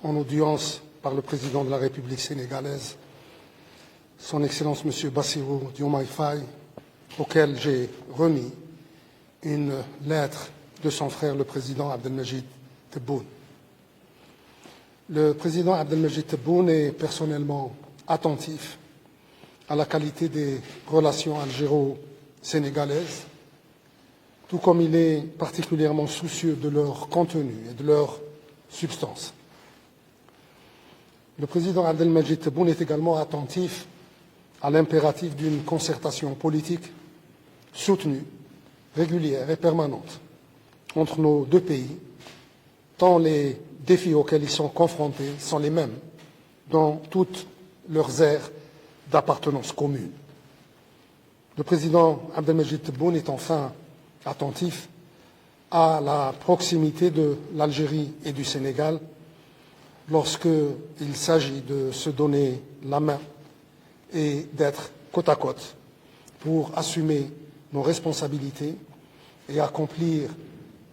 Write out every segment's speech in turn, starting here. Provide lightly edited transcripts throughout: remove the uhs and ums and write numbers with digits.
en audience par le président de la République sénégalaise, Son Excellence M. Bassirou Diomaye Faye, auquel j'ai remis une lettre de son frère, le président Abdelmajid Tebboune. Le président Abdelmajid Tebboune est personnellement attentif à la qualité des relations algéro-sénégalaises, tout comme il est particulièrement soucieux de leur contenu et de leur substance. Le président Abdelmajid Tebboune est également attentif à l'impératif d'une concertation politique soutenue, régulière et permanente entre nos deux pays, tant les défis auxquels ils sont confrontés sont les mêmes dans toutes leurs aires d'appartenance commune. Le président Abdelmajid Tebboune est enfin attentif à la proximité de l'Algérie et du Sénégal lorsqu'il s'agit de se donner la main et d'être côte à côte pour assumer nos responsabilités et accomplir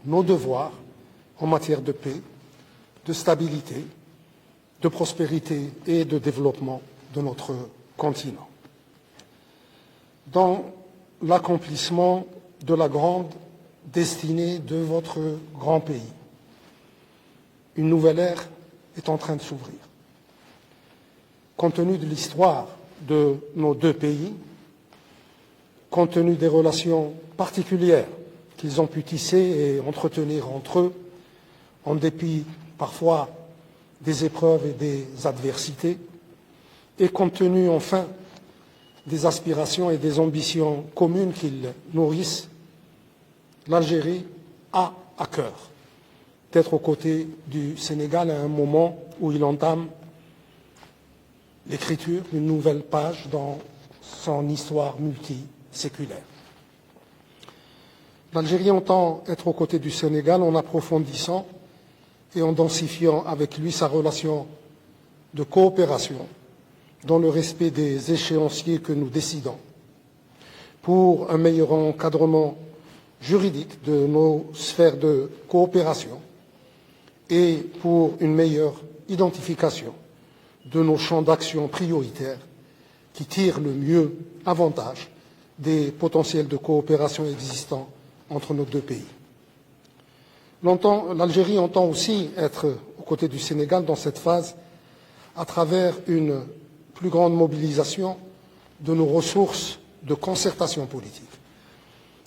nos devoirs en matière de paix, de stabilité, de prospérité et de développement de notre continent. Dans l'accomplissement de la grande destinée de votre grand pays, une nouvelle ère est en train de s'ouvrir. Compte tenu de l'histoire de nos deux pays, compte tenu des relations particulières qu'ils ont pu tisser et entretenir entre eux, en dépit parfois des épreuves et des adversités, et compte tenu enfin des aspirations et des ambitions communes qu'ils nourrissent, l'Algérie a à cœur d'être aux côtés du Sénégal à un moment où il entame l'écriture d'une nouvelle page dans son histoire multiséculaire. L'Algérie entend être aux côtés du Sénégal en approfondissant et en densifiant avec lui sa relation de coopération dans le respect des échéanciers que nous décidons, pour un meilleur encadrement juridique de nos sphères de coopération et pour une meilleure identification de nos champs d'action prioritaires qui tirent le mieux avantage des potentiels de coopération existants entre nos deux pays. L'Algérie entend aussi être aux côtés du Sénégal dans cette phase à travers une plus grande mobilisation de nos ressources de concertation politique,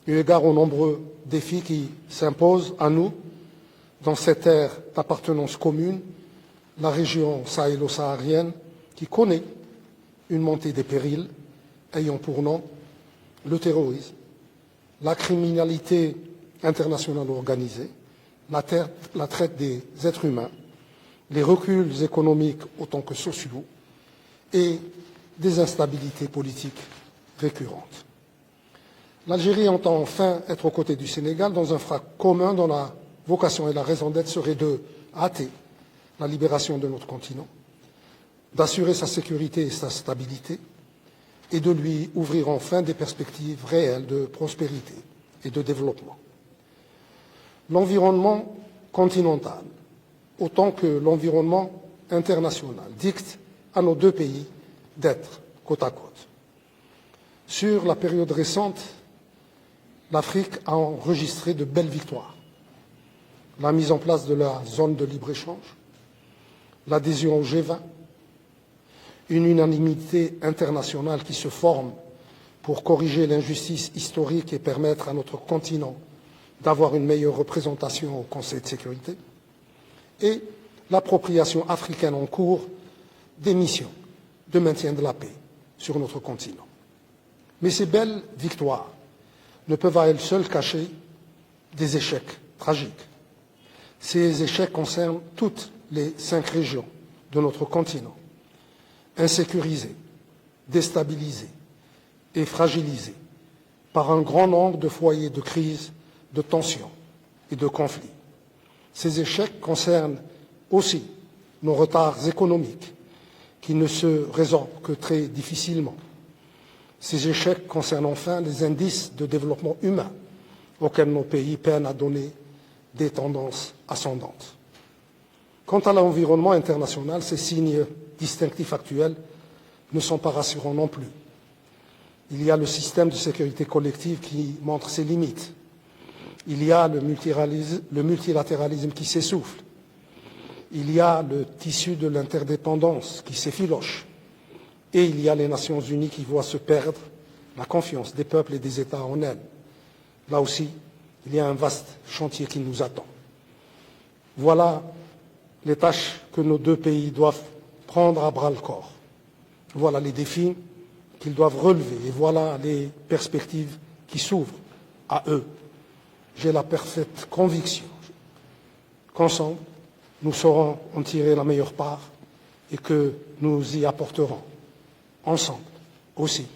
eu égard aux nombreux défis qui s'imposent à nous dans cette ère d'appartenance commune, la région sahélo-saharienne qui connaît une montée des périls ayant pour nom le terrorisme, la criminalité internationale organisée, la traite des êtres humains, les reculs économiques autant que sociaux et des instabilités politiques récurrentes. L'Algérie entend enfin être aux côtés du Sénégal dans un front commun dont la vocation et la raison d'être seraient de hâter la libération de notre continent, d'assurer sa sécurité et sa stabilité et de lui ouvrir enfin des perspectives réelles de prospérité et de développement. L'environnement continental, autant que l'environnement international, dicte à nos deux pays d'être côte à côte. Sur la période récente, l'Afrique a enregistré de belles victoires. La mise en place de la zone de libre-échange, l'adhésion au G20, une unanimité internationale qui se forme pour corriger l'injustice historique et permettre à notre continent d'avoir une meilleure représentation au Conseil de sécurité, et l'appropriation africaine en cours des missions de maintien de la paix sur notre continent. Mais ces belles victoires ne peuvent à elles seules cacher des échecs tragiques. Ces échecs concernent toutes les 5 régions de notre continent, insécurisées, déstabilisées et fragilisées par un grand nombre de foyers de crise, de tensions et de conflits. Ces échecs concernent aussi nos retards économiques qui ne se résorbent que très difficilement. Ces échecs concernent enfin les indices de développement humain auxquels nos pays peinent à donner des tendances ascendantes. Quant à l'environnement international, ces signes distinctifs actuels ne sont pas rassurants non plus. Il y a le système de sécurité collective qui montre ses limites. Il y a le multilatéralisme qui s'essouffle. Il y a le tissu de l'interdépendance qui s'effiloche. Et il y a les Nations unies qui voient se perdre la confiance des peuples et des États en elles. Là aussi, il y a un vaste chantier qui nous attend. Voilà les tâches que nos deux pays doivent prendre à bras-le-corps. Voilà les défis qu'ils doivent relever et voilà les perspectives qui s'ouvrent à eux. J'ai la parfaite conviction qu'ensemble, nous saurons en tirer la meilleure part et que nous y apporterons ensemble aussi